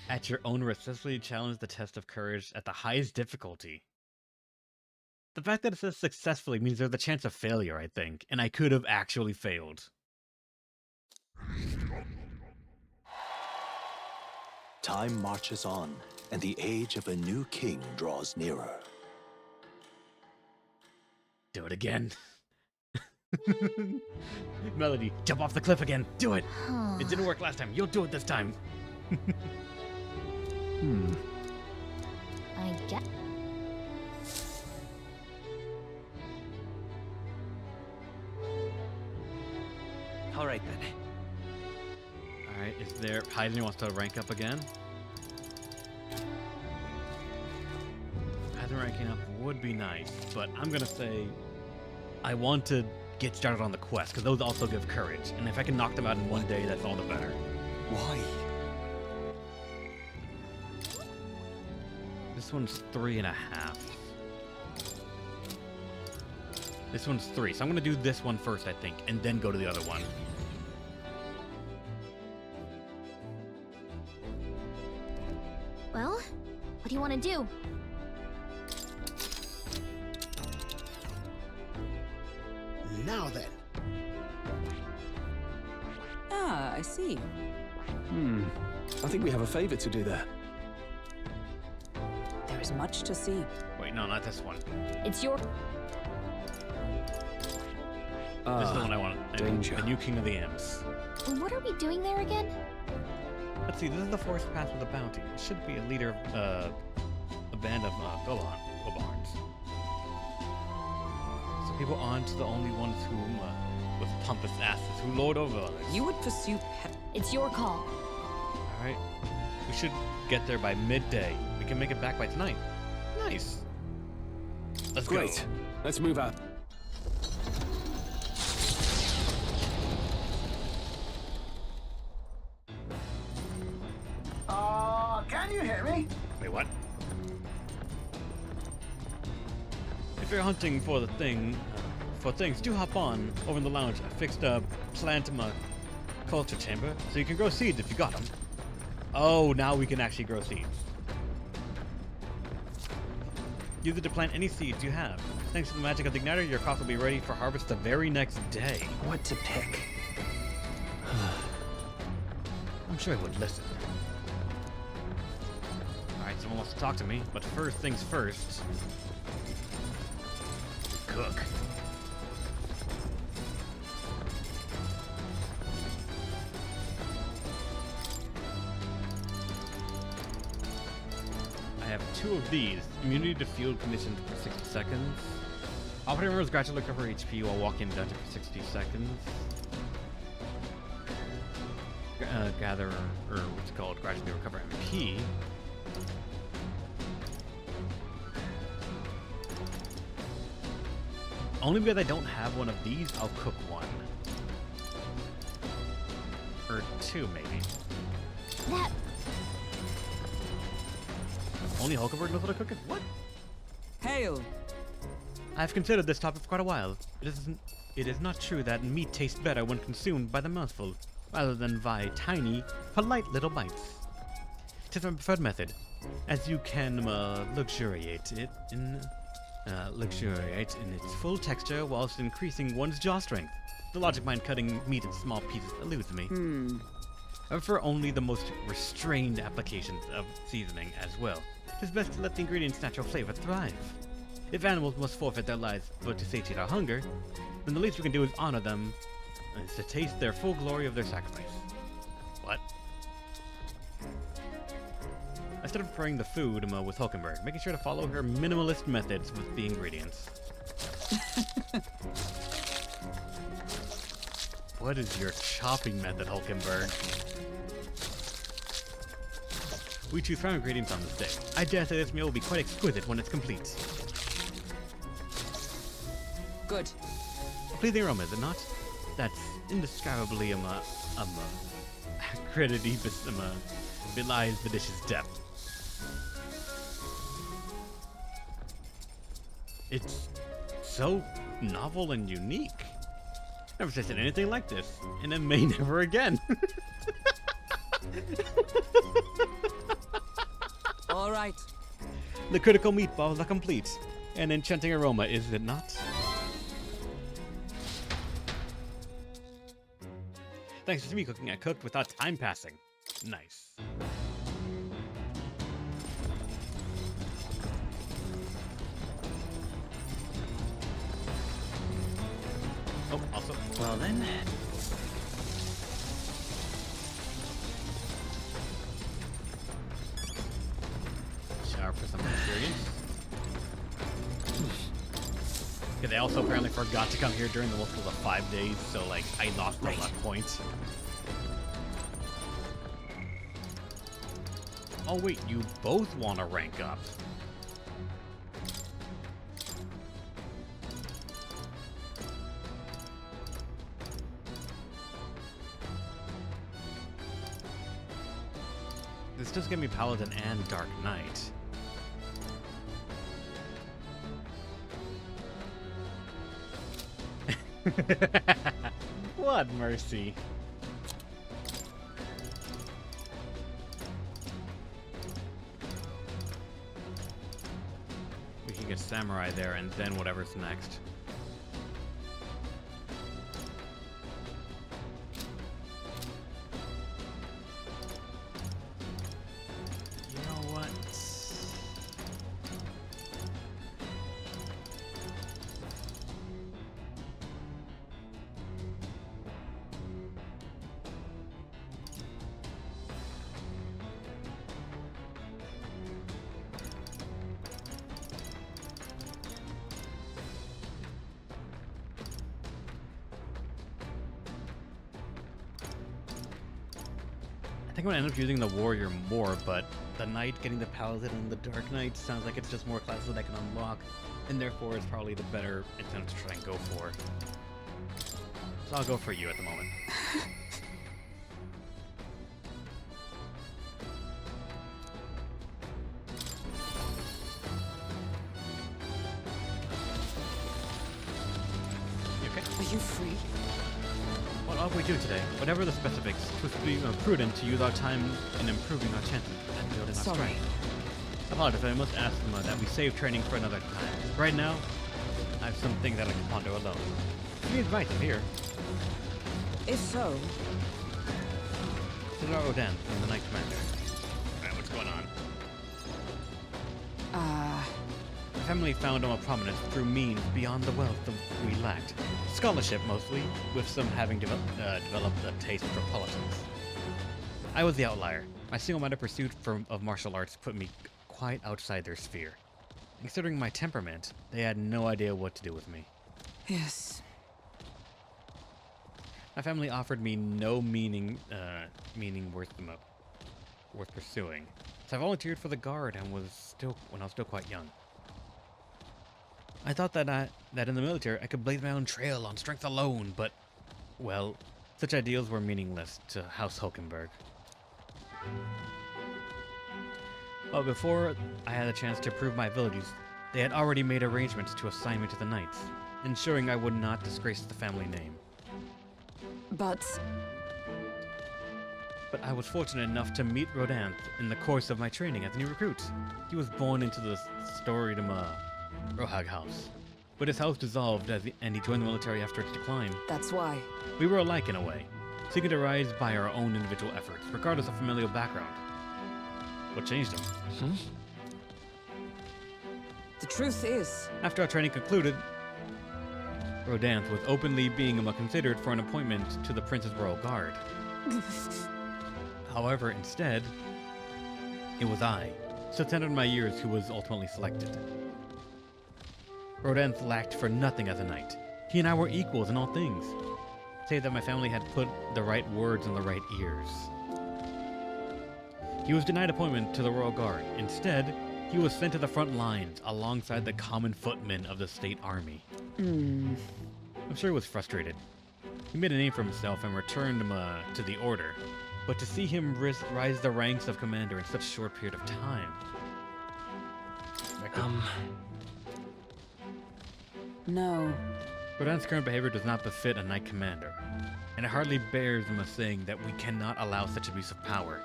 At your own risk, successfully challenge the test of courage at the highest difficulty. The fact that it says successfully means there's a chance of failure, I think, and I could have actually failed. Time marches on, and the age of a new king draws nearer. Do it again. Melody, jump off the cliff again. Do it. It didn't work last time. You'll do it this time. I get. All right then. Alright, is there... Heidner wants to rank up again? Heidner ranking up would be nice, but I'm gonna say... I want to get started on the quest, because those also give courage. And if I can knock them out in one day, that's all the better. Why? This one's 3.5. This one's 3, so I'm gonna do this one first, I think, and then go to the other one. Well, what do you want to do? Now then. Ah, I see. I think we have a favor to do there. There is much to see. Wait, no, not this one. It's your. This is the one I want. I mean, danger. the new King of the Imps. What are we doing there again? Let's see, this is the forest path with a bounty. It should be a leader of a band of Bobarns. So people aren't the only ones whom, with pompous asses, who lord over others. You would pursue It's your call. Alright. We should get there by midday. We can make it back by tonight. Nice. Let's Great. go. Let's move out. Can you hear me? Wait, what? If you're hunting for the thing, for things, do hop on over in the lounge. I fixed a plant in my culture chamber, so you can grow seeds if you got them. Oh, now we can actually grow seeds. Use it to plant any seeds you have. Thanks to the magic of the igniter, your crop will be ready for harvest the very next day. What to pick? I'm sure he would listen. Alright, someone wants to talk to me, but first things first. Cook. I have 2 of these. Immunity to field conditions for 60 seconds. Operating members gradually recover HP while walking in dungeon for 60 seconds. gather, or what's it called, gradually recover MP. Only because I don't have one of these, I'll cook one. Or two, maybe. That Only Hulkenberg knows how to cook it? What? Hail! I've considered this topic for quite a while. It is not true that meat tastes better when consumed by the mouthful, rather than by tiny, polite little bites. Tis my preferred method, as you can luxuriate in its full texture whilst increasing one's jaw strength. The logic behind cutting meat in small pieces eludes me. I prefer only the most restrained applications of seasoning as well. It is best to let the ingredients' natural flavor thrive. If animals must forfeit their lives but to satiate our hunger, then the least we can do is honor them, is to taste their full glory of their sacrifice. What? I started preparing the food with Hulkenberg, making sure to follow her minimalist methods with the ingredients. What is your chopping method, Hulkenberg? We choose prime ingredients on this day. I dare say this meal will be quite exquisite when it's complete. Good. A pleasing aroma, is it not? That's indescribably acridity belies the dish's depth. It's so novel and unique. Never tasted anything like this, and it may never again. All right. The critical meatballs are complete. An enchanting aroma, is it not? Thanks to me cooking, I cooked without time passing. Nice. Oh, awesome. Well then. Shower for some experience. Okay, they also apparently forgot to come here during the multiple of 5 days, so like I lost my luck point. Oh wait, you both want to rank up. This does give me Paladin and Dark Knight. What mercy. We can get Samurai there and then whatever's next. You know what? I think I'm gonna end up using the Warrior more, but the Knight getting the Paladin and the Dark Knight sounds like it's just more classes that I can unlock, and therefore it's probably the better incentive to try and go for. So I'll go for you at the moment. You okay? Are you free? What are we doing today? Whatever the specifics, it would be prudent to use our time in improving our chances and building our Sorry. strength. Apologies, I must ask them that we save training for another time. Right now, I have some things I'd like to ponder alone. If you need advice, I'm here. If so, This is our Odan from the Knight Commander. Alright, what's going on? My family found more prominence through means beyond the wealth that we lacked. Scholarship, mostly, with some having developed a taste for politics. I was the outlier. My single-minded pursuit of martial arts put me quite outside their sphere. Considering my temperament, they had no idea what to do with me. yes. My family offered me no meaning worth pursuing. So I volunteered for the guard and when I was still quite young. I thought that in the military I could blaze my own trail on strength alone, but, well, such ideals were meaningless to House Hulkenberg. But before I had a chance to prove my abilities, they had already made arrangements to assign me to the Knights, ensuring I would not disgrace the family name. But I was fortunate enough to meet Rodanth in the course of my training as a new recruit. He was born into the storied Rohag house, but his house dissolved and he joined the military after its decline. that's why. We were alike in a way, seeking to rise by our own individual efforts, regardless of familial background. What changed him? The truth is, After our training concluded, Rodanth was openly being considered for an appointment to the Prince's Royal Guard. However, instead, it was I, so 10 of my years, who was ultimately selected. Rodanth lacked for nothing as a knight. He and I were equals in all things, save that my family had put the right words in the right ears. He was denied appointment to the Royal Guard. Instead, he was sent to the front lines alongside the common footmen of the state army. I'm sure he was frustrated. He made a name for himself and returned to the order, but to see him rise the ranks of commander in such a short period of time. no. Rodanth's current behavior does not befit a knight commander, and it hardly bears him a saying that we cannot allow such abuse of power.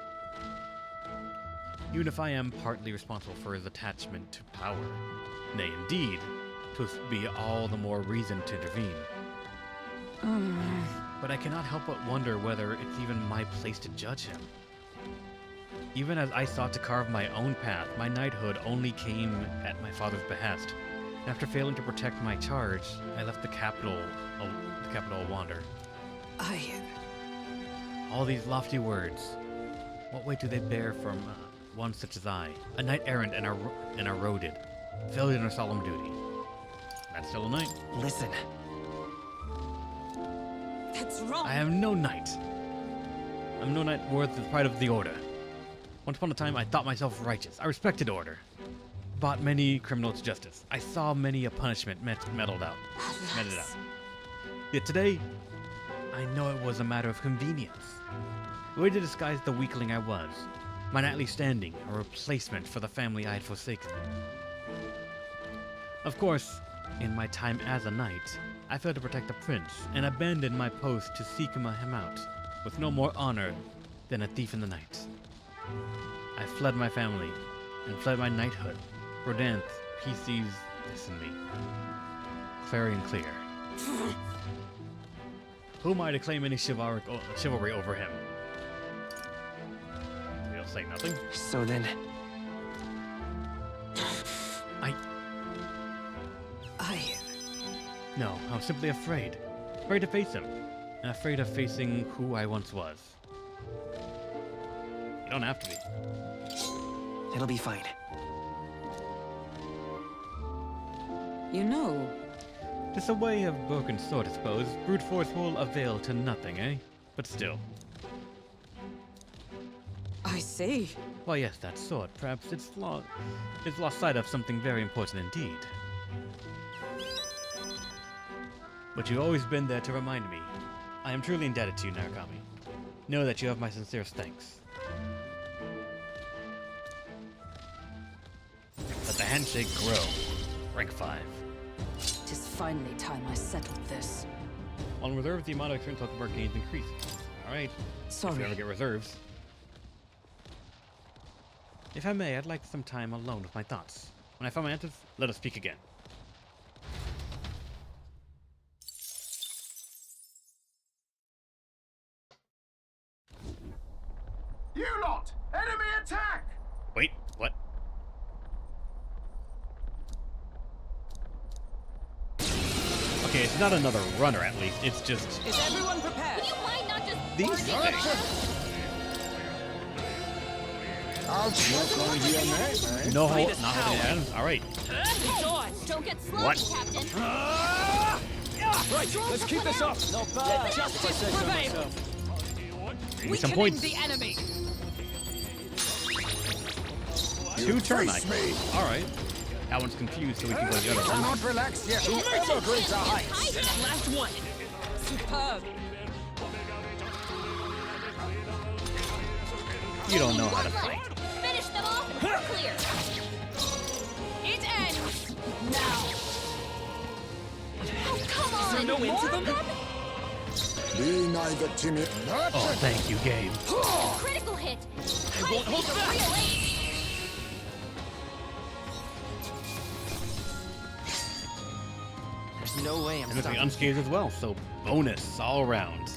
Even if I am partly responsible for his attachment to power, nay, indeed, to be all the more reason to intervene. But I cannot help but wonder whether it's even my place to judge him. Even as I sought to carve my own path, my knighthood only came at my father's behest. And after failing to protect my charge, I left the capital a wander. All these lofty words, what weight do they bear from one such as I, a knight errant and eroded, failed in her solemn duty? That's still a knight. Listen. That's wrong. I am no knight. I'm no knight worth the pride of the order. Once upon a time, I thought myself righteous. I respected order. Brought many criminals to justice. I saw many a punishment meted out. Yet today, I know it was a matter of convenience. A way to disguise the weakling I was. My knightly standing, a replacement for the family I had forsaken. Of course, in my time as a knight, I failed to protect the prince and abandoned my post to seek him out, with no more honor than a thief in the night. I fled my family and fled my knighthood. Rodanth, he sees this in me, clear and clear. Who am I to claim any chivalry over him? He'll say nothing. So then, No, I was simply afraid. Afraid to face him. And afraid of facing who I once was. You don't have to be. it'll be fine. You know, Just a way of broken sword, I suppose. Brute force will avail to nothing, eh? But still. I see. Well, yes, that sword. Perhaps it's lost sight of something very important indeed. But you've always been there to remind me. I am truly indebted to you, Narukami. Know that you have my sincerest thanks. Let the handshake grow. Rank 5. It is finally time I settled this. On reserves, the amount of experience Hulkenberg gains increases. Alright. If Sorry. you ever get reserves. If I may, I'd like some time alone with my thoughts. When I find my answers, let us speak again. You lot! Enemy attack! Wait, what? Okay, it's not another runner at least, it's just Is everyone prepared? Would you mind not just these barging things. I'll No hold, not holding hands. Alright. Don't get sloppy, What? Captain. Right, let's keep this up. Not bad. Justice prevail. Need some points. the enemy. 2 termites. Alright. That one's confused, so we can go the other one. Cannot relax yet. Whoever greater heights. Last one. Superb. You don't know how to fight. Finish them off and we're clear. It ends now. Oh, come on! no end to them? Be neither timid nor Oh, thank you, game. Critical hit! I won't hold back! Real ace! There's no way I'm And it's stopping. unscathed as well, so bonus all around.